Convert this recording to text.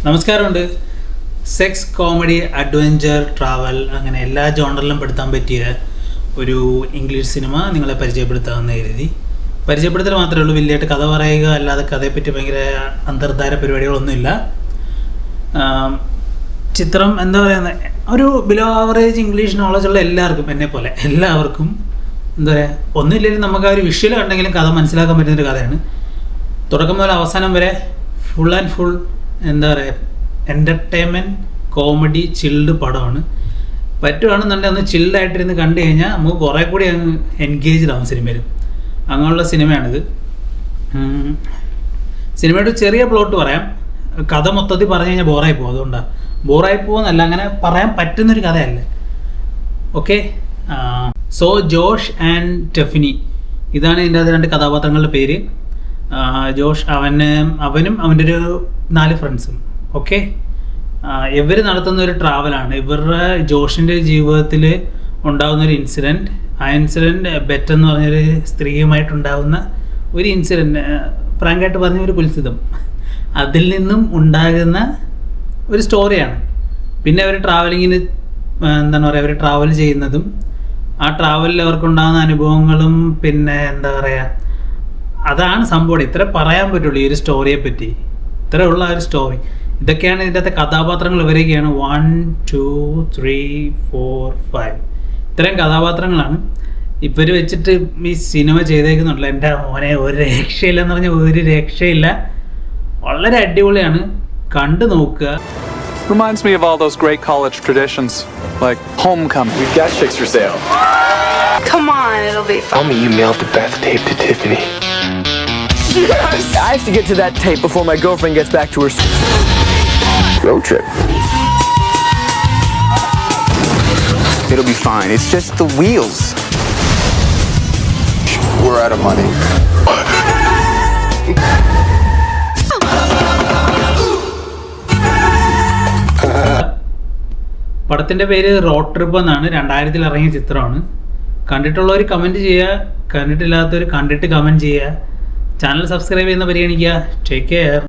നമസ്കാരമുണ്ട്. Sex, comedy, adventure, travel അങ്ങനെ എല്ലാ ജോണറിലും പെടുത്താൻ പറ്റിയ ഒരു ഇംഗ്ലീഷ് സിനിമ നിങ്ങളെ പരിചയപ്പെടുത്താമെന്ന് കരുതി. പരിചയപ്പെടുത്തൽ മാത്രമേ ഉള്ളൂ, വലിയായിട്ട് കഥ പറയുക അല്ലാതെ കഥയെപ്പറ്റി ഭയങ്കര അന്തർധാര പരിപാടികളൊന്നുമില്ല. ചിത്രം എന്താ പറയുന്നത്, ഒരു ബിലോ ആവറേജ് ഇംഗ്ലീഷ് നോളജുള്ള എല്ലാവർക്കും, എന്നെ പോലെ എല്ലാവർക്കും എന്താ പറയുക, ഒന്നുമില്ലെങ്കിലും നമുക്ക് ആ ഒരു വിഷ്വൽ കണ്ടെങ്കിലും കഥ മനസ്സിലാക്കാൻ പറ്റുന്നൊരു കഥയാണ്. തുടക്കം മുതൽ അവസാനം വരെ ഫുൾ ആൻഡ് ഫുൾ എന്താ പറയുക, എൻ്റർടൈൻമെൻറ്റ്, കോമഡി, ചിൽഡ് പടമാണ്. പറ്റുവാണെന്നുണ്ടെങ്കിൽ ഒന്ന് ചിൽഡായിട്ടിരുന്ന് കണ്ടു കഴിഞ്ഞാൽ നമുക്ക് കുറേ കൂടി അങ്ങ് എൻഗേജ്ഡ് ആവും സിനിമയിൽ. അങ്ങനെയുള്ള സിനിമയാണിത്. സിനിമയുടെ ചെറിയ പ്ലോട്ട് പറയാം. കഥ മൊത്തത്തിൽ പറഞ്ഞു കഴിഞ്ഞാൽ ബോറായി പോകും. അതുകൊണ്ടാണ് ബോറായി പോകുന്നല്ല, അങ്ങനെ പറയാൻ പറ്റുന്നൊരു കഥയല്ല. ഓക്കെ, സോ ജോഷ് ആൻഡ് ടെഫിനി, ഇതാണ് ഇതിൻ്റെ അത് രണ്ട് കഥാപാത്രങ്ങളുടെ പേര്. ജോഷ് അവനും അവൻ്റെ ഒരു 4 ഫ്രണ്ട്സും. ഓക്കെ, ഇവർ നടത്തുന്ന ഒരു ട്രാവലാണ്. ഇവരുടെ ജോഷിൻ്റെ ജീവിതത്തിൽ ഉണ്ടാകുന്നൊരു ഇൻസിഡൻറ്റ്. ആ ഇൻസിഡൻറ്റ് ബെറ്റ് എന്ന് പറഞ്ഞൊരു സ്ത്രീയുമായിട്ടുണ്ടാകുന്ന ഒരു ഇൻസിഡൻറ്റ്, ഫ്രാങ്കായിട്ട് പറഞ്ഞ ഒരു കുൽസിതം, അതിൽ നിന്നും ഉണ്ടാകുന്ന ഒരു സ്റ്റോറിയാണ്. പിന്നെ അവർ ട്രാവലിങ്ങിന് എന്താണ് പറയുക, അവർ ട്രാവൽ ചെയ്യുന്നതും ആ ട്രാവലിൽ അവർക്കുണ്ടാകുന്ന അനുഭവങ്ങളും, പിന്നെ എന്താ പറയുക, അതാണ് സംഭവം. ഇത്ര പറയാൻ പറ്റുള്ളൂ ഈ ഒരു സ്റ്റോറിയെ പറ്റി. ഇത്രയുള്ള ഒരു സ്റ്റോറി. ഇതൊക്കെയാണ് ഇതിൻ്റെ അകത്തെ കഥാപാത്രങ്ങൾ. ഇവരൊക്കെയാണ് 1, 2, 3, 4, 5 ഇത്രയും കഥാപാത്രങ്ങളാണ് ഇവർ വെച്ചിട്ട് ഈ സിനിമ ചെയ്തേക്കുന്നുള്ളൂ. എൻ്റെ മോനെ ഒരു രക്ഷയില്ല എന്ന് പറഞ്ഞാൽ ഒരു രക്ഷയില്ല. വളരെ അടിപൊളിയാണ്, കണ്ടു നോക്കുക. Reminds me of all those great college traditions, like homecoming. We've got chicks for sale. Come on, it'll be fun. Tell me you mailed the Beth tape to Tiffany. I have to get to that tape before my girlfriend gets back to her Road trip. It'll be fine. It's just the wheels. We're out of money. പടത്തിൻ്റെ പേര് road trip എന്നാണ്. 2000 ഇറങ്ങിയ ചിത്രമാണ്. കണ്ടിട്ടുള്ളവർ comment ചെയ്യുക, കണ്ടിട്ടില്ലാത്തവർ കണ്ടിട്ട് comment ചെയ്യുക. Channel subscribe ചെയ്യുന്ന പരിഗണിക്കുക. Take care.